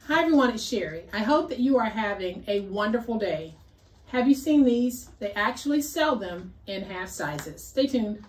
Hi everyone, it's Sherry. I hope that you are having a wonderful day. Have you seen these? They actually sell them in half sizes. Stay tuned.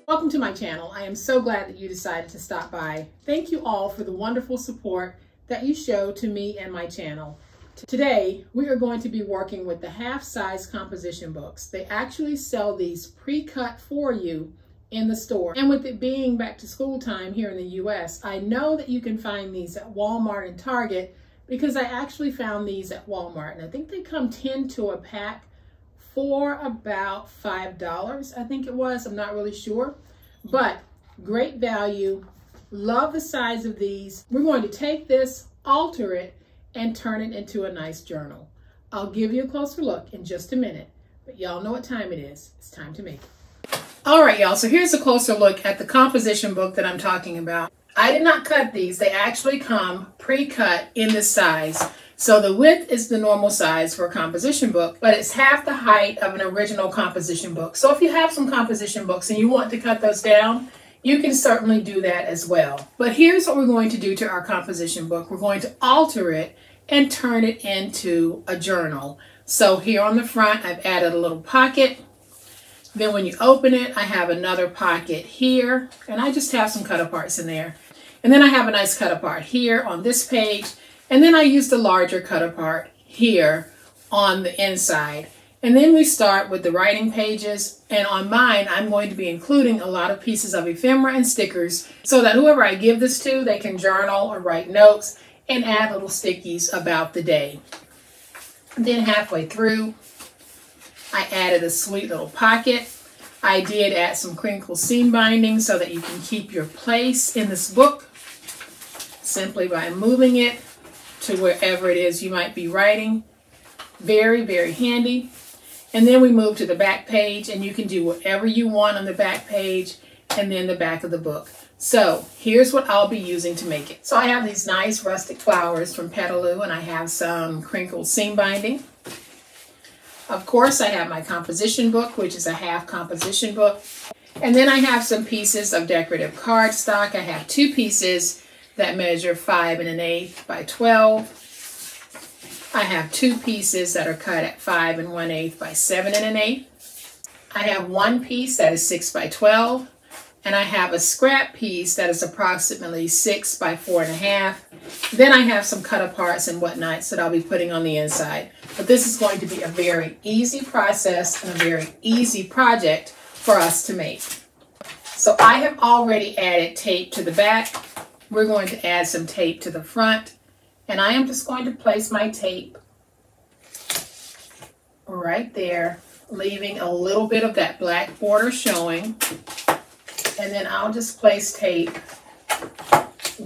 Welcome to my channel. I am so glad that you decided to stop by. Thank you all for the wonderful support that you show to me and my channel. Today, we are going to be working with the half-size composition books. They actually sell these pre-cut for you in the store. And with it being back to school time here in the US, I know that you can find these at Walmart and Target because I actually found these at Walmart. And I think they come 10 to a pack for about $5, I think it was. I'm not really sure. But great value. Love the size of these. We're going to take this, alter it, and turn it into a nice journal. I'll give you a closer look in just a minute, but y'all know what time it is. It's time to make it. All right, y'all, so here's a closer look at the composition book that I'm talking about. I did not cut these. They actually come pre-cut in this size. So the width is the normal size for a composition book, but it's half the height of an original composition book. So if you have some composition books and you want to cut those down, you can certainly do that as well. But here's what we're going to do to our composition book. We're going to alter it and turn it into a journal. So here on the front, I've added a little pocket. Then when you open it, I have another pocket here, and I just have some cut aparts in there. And then I have a nice cut apart here on this page. And then I used a larger cut apart here on the inside. And then we start with the writing pages, and on mine, I'm going to be including a lot of pieces of ephemera and stickers so that whoever I give this to, they can journal or write notes and add little stickies about the day. Then halfway through, I added a sweet little pocket. I did add some crinkle seam binding so that you can keep your place in this book simply by moving it to wherever it is you might be writing. Very, very handy. And then we move to the back page, and you can do whatever you want on the back page and then the back of the book. So here's what I'll be using to make it. So I have these nice rustic flowers from Petaloo, and I have some crinkled seam binding. Of course, I have my composition book, which is a half composition book. And then I have some pieces of decorative cardstock. I have two pieces that measure 5 1/8 by 12. I have two pieces that are cut at 5 1/8 by 7 1/8. I have one piece that is 6 by 12. And I have a scrap piece that is approximately 6 by 4 1/2. Then I have some cut aparts and whatnots that I'll be putting on the inside. But this is going to be a very easy process and a very easy project for us to make. So I have already added tape to the back. We're going to add some tape to the front. And I am just going to place my tape right there, leaving a little bit of that black border showing. And then I'll just place tape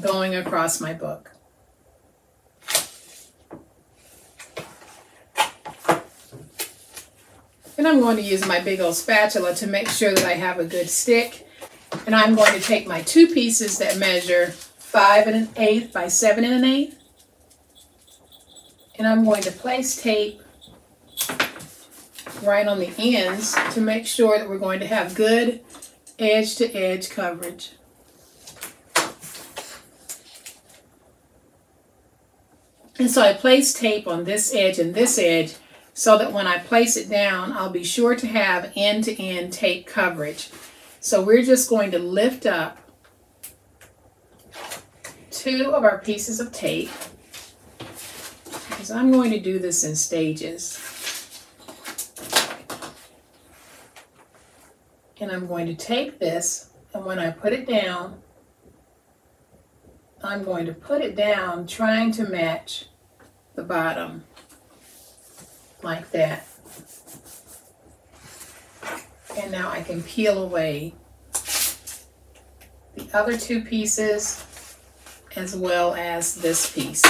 going across my book. And I'm going to use my big old spatula to make sure that I have a good stick. And I'm going to take my two pieces that measure 5 1/8 by 7 1/8. And I'm going to place tape right on the ends to make sure that we're going to have good edge-to-edge coverage. And so I place tape on this edge and this edge so that when I place it down, I'll be sure to have end-to-end tape coverage. So we're just going to lift up two of our pieces of tape, because I'm going to do this in stages. And I'm going to take this, and when I put it down, I'm going to put it down trying to match the bottom, like that. And now I can peel away the other two pieces as well as this piece.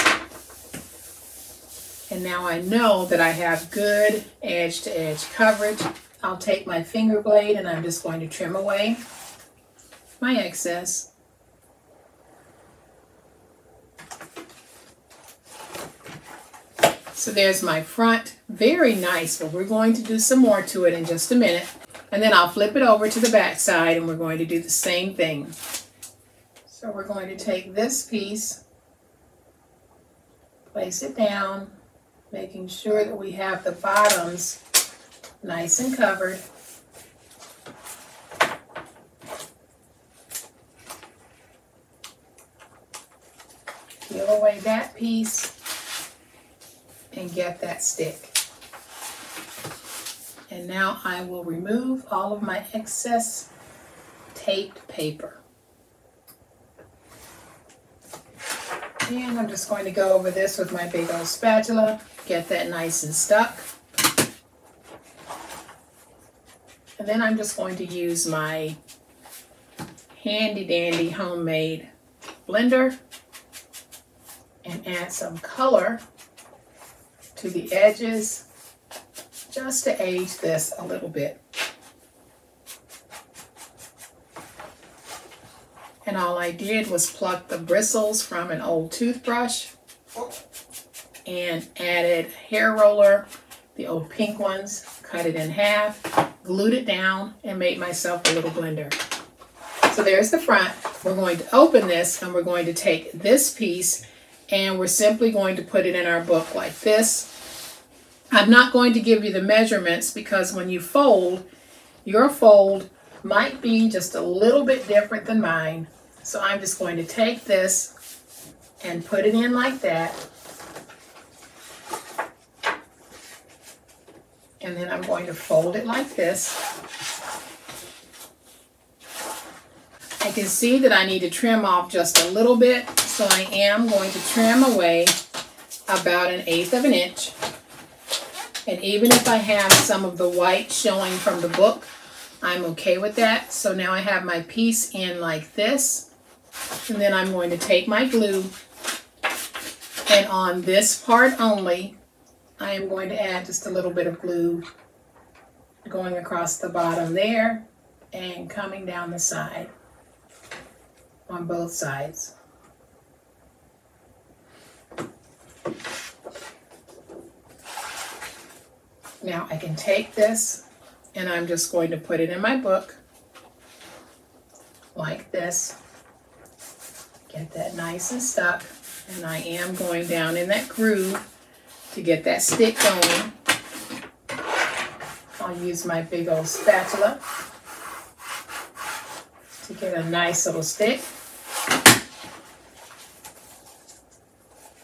And now I know that I have good edge-to-edge coverage. I'll take my finger blade and I'm just going to trim away my excess. So there's my front, very nice, but we're going to do some more to it in just a minute. And then I'll flip it over to the back side and we're going to do the same thing. So we're going to take this piece, place it down, making sure that we have the bottoms nice and covered. Peel away that piece and get that stick. And now I will remove all of my excess taped paper. And I'm just going to go over this with my big old spatula, get that nice and stuck. And then I'm just going to use my handy dandy homemade blender and add some color to the edges just to age this a little bit. And all I did was pluck the bristles from an old toothbrush and added hair roller, the old pink ones, cut it in half, glued it down, and made myself a little blender. So there's the front. We're going to open this and we're going to take this piece and we're simply going to put it in our book like this. I'm not going to give you the measurements because when you fold, your fold might be just a little bit different than mine. So I'm just going to take this and put it in like that. And then I'm going to fold it like this. I can see that I need to trim off just a little bit, so I am going to trim away about 1/8 of an inch. And even if I have some of the white showing from the book, I'm okay with that. So now I have my piece in like this, and then I'm going to take my glue, and on this part only, I am going to add just a little bit of glue going across the bottom there and coming down the side on both sides. Now I can take this and I'm just going to put it in my book like this. Get that nice and stuck, and I am going down in that groove to get that stick going. I'll use my big old spatula to get a nice little stick.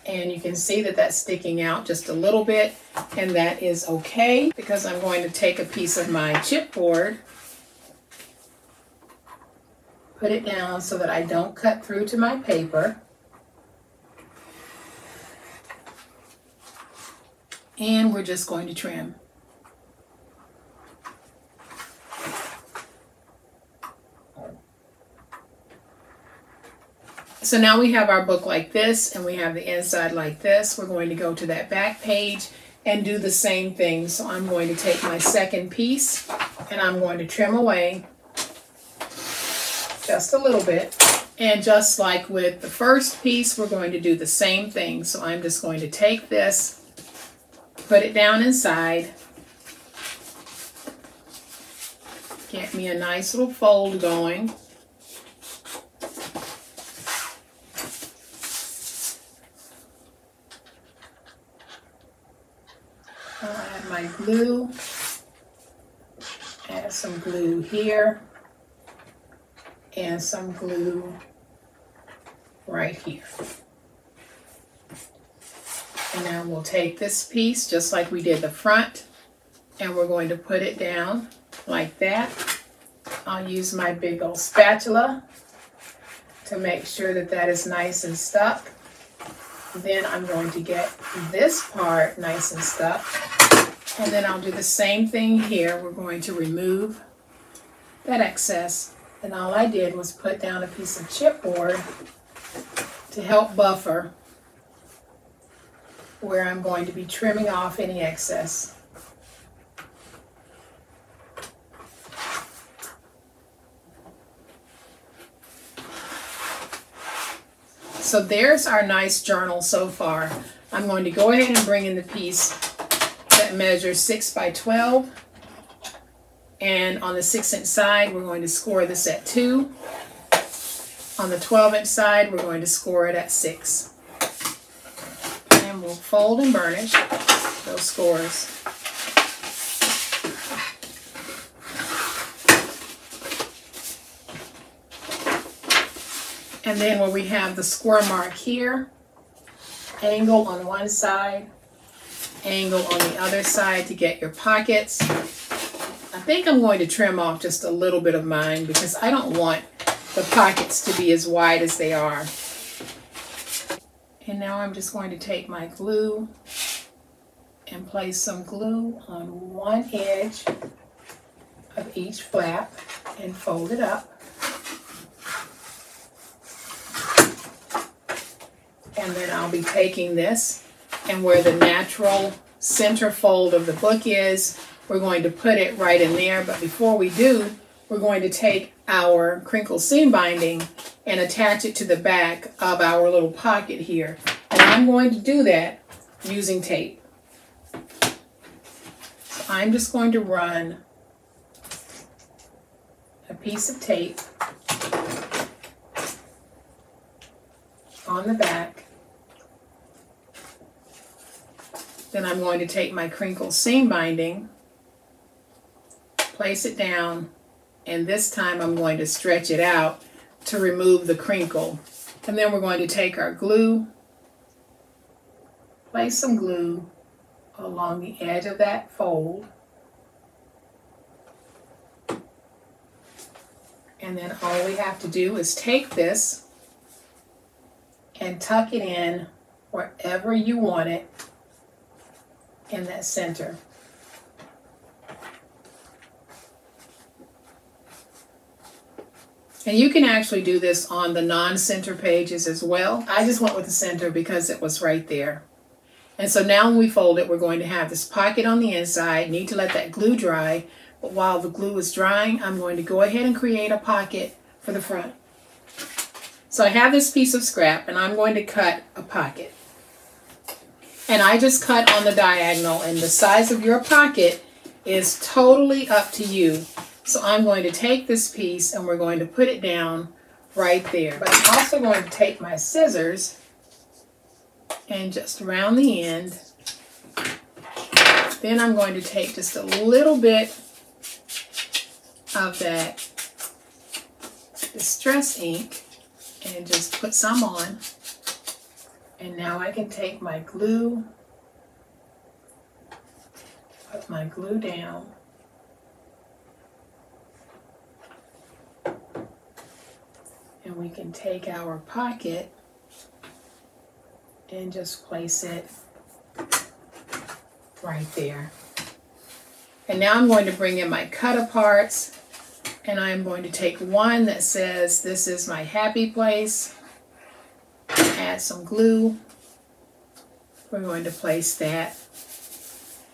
And you can see that that's sticking out just a little bit, and that is okay because I'm going to take a piece of my chipboard, put it down so that I don't cut through to my paper. And we're just going to trim. So now we have our book like this and we have the inside like this. We're going to go to that back page and do the same thing. So I'm going to take my second piece and I'm going to trim away just a little bit. And just like with the first piece, we're going to do the same thing. So I'm just going to take this, put it down inside, get me a nice little fold going. I'll add my glue, add some glue here, and some glue right here. And now we'll take this piece just like we did the front and we're going to put it down like that. I'll use my big old spatula to make sure that that is nice and stuck. Then I'm going to get this part nice and stuck. And then I'll do the same thing here. We're going to remove that excess. And all I did was put down a piece of chipboard to help buffer where I'm going to be trimming off any excess. So there's our nice journal so far. I'm going to go ahead and bring in the piece that measures 6 by 12. And on the 6-inch side, we're going to score this at 2. On the 12-inch side, we're going to score it at 6. And we'll fold and burnish those scores. And then where we have the score mark here, angle on one side, angle on the other side to get your pockets. I think I'm going to trim off just a little bit of mine because I don't want the pockets to be as wide as they are. And now I'm just going to take my glue and place some glue on one edge of each flap and fold it up. And then I'll be taking this, and where the natural center fold of the book is, we're going to put it right in there. But before we do, we're going to take our crinkle seam binding and attach it to the back of our little pocket here. And I'm going to do that using tape. So I'm just going to run a piece of tape on the back. Then I'm going to take my crinkle seam binding, place it down, and this time I'm going to stretch it out to remove the crinkle. And then we're going to take our glue, place some glue along the edge of that fold, and then all we have to do is take this and tuck it in wherever you want it in that center. And you can actually do this on the non-center pages as well. I just went with the center because it was right there. And so now when we fold it, we're going to have this pocket on the inside. Need to let that glue dry. But while the glue is drying, I'm going to go ahead and create a pocket for the front. So I have this piece of scrap and I'm going to cut a pocket. And I just cut on the diagonal, and the size of your pocket is totally up to you. So I'm going to take this piece and we're going to put it down right there. But I'm also going to take my scissors and just round the end. Then I'm going to take just a little bit of that Distress ink and just put some on. And now I can take my glue, put my glue down, and we can take our pocket and just place it right there. And now I'm going to bring in my cut aparts, and I'm going to take one that says, "This is my happy place." Add some glue. We're going to place that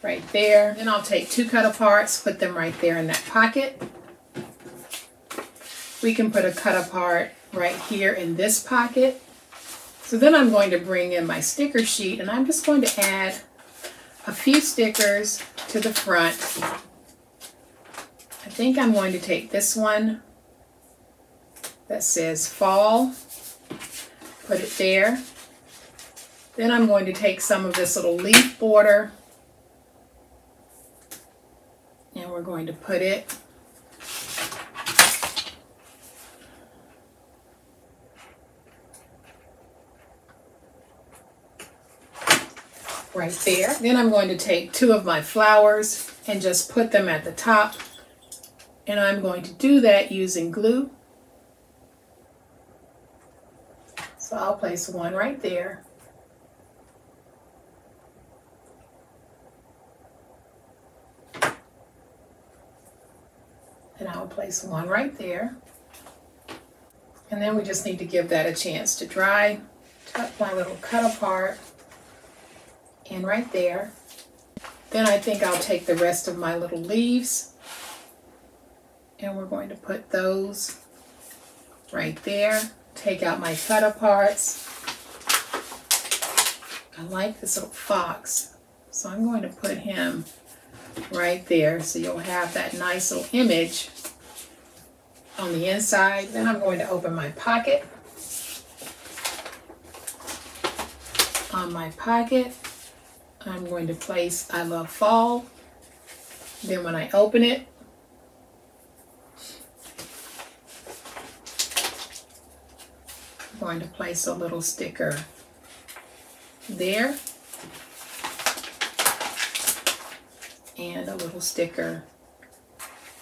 right there. Then I'll take 2 cut aparts, put them right there in that pocket. We can put a cut apart right here in this pocket. So then I'm going to bring in my sticker sheet, and I'm just going to add a few stickers to the front. I think I'm going to take this one that says fall. Put it there. Then I'm going to take some of this little leaf border and we're going to put it right there. Then I'm going to take 2 of my flowers and just put them at the top, and I'm going to do that using glue. So I'll place one right there. And I'll place one right there. And then we just need to give that a chance to dry. Tuck my little cut apart in right there. Then I think I'll take the rest of my little leaves and we're going to put those right there. Take out my cut aparts. I like this little fox, so I'm going to put him right there so you'll have that nice little image on the inside. Then I'm going to open my pocket. On my pocket, I'm going to place I Love Fall. Then when I open it, I'm going to place a little sticker there and a little sticker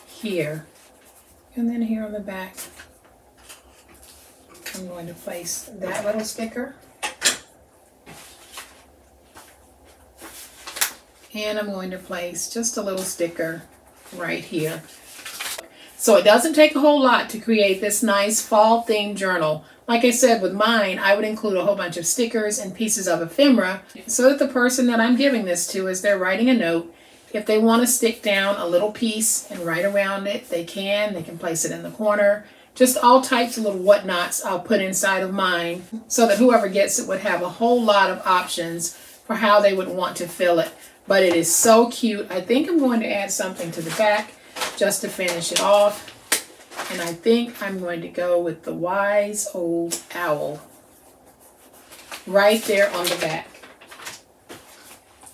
here, and then here on the back I'm going to place that little sticker, and I'm going to place just a little sticker right here. So it doesn't take a whole lot to create this nice fall themed journal. Like I said, with mine, I would include a whole bunch of stickers and pieces of ephemera so that the person that I'm giving this to, as they're writing a note, if they want to stick down a little piece and write around it, they can. They can place it in the corner. Just all types of little whatnots I'll put inside of mine so that whoever gets it would have a whole lot of options for how they would want to fill it. But it is so cute. I think I'm going to add something to the back just to finish it off. And I think I'm going to go with the Wise Old Owl right there on the back.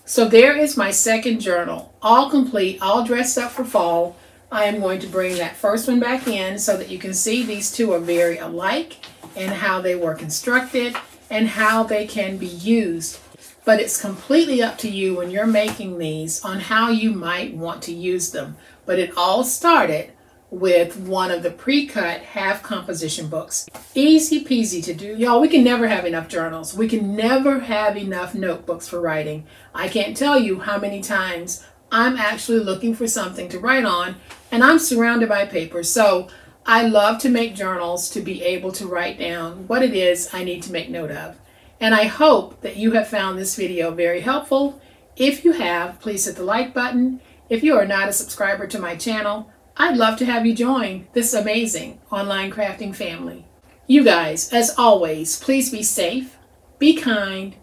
So there is my second journal, all complete, all dressed up for fall. I am going to bring that first one back in so that you can see these two are very alike and how they were constructed and how they can be used. But it's completely up to you when you're making these on how you might want to use them. But it all started with one of the pre-cut half composition books. Easy peasy to do. Y'all, we can never have enough journals. We can never have enough notebooks for writing. I can't tell you how many times I'm actually looking for something to write on and I'm surrounded by paper. So I love to make journals to be able to write down what it is I need to make note of. And I hope that you have found this video very helpful. If you have, please hit the like button. If you are not a subscriber to my channel, I'd love to have you join this amazing online crafting family. You guys, as always, please be safe, be kind,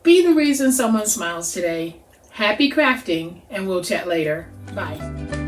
be the reason someone smiles today. Happy crafting, and we'll chat later. Bye.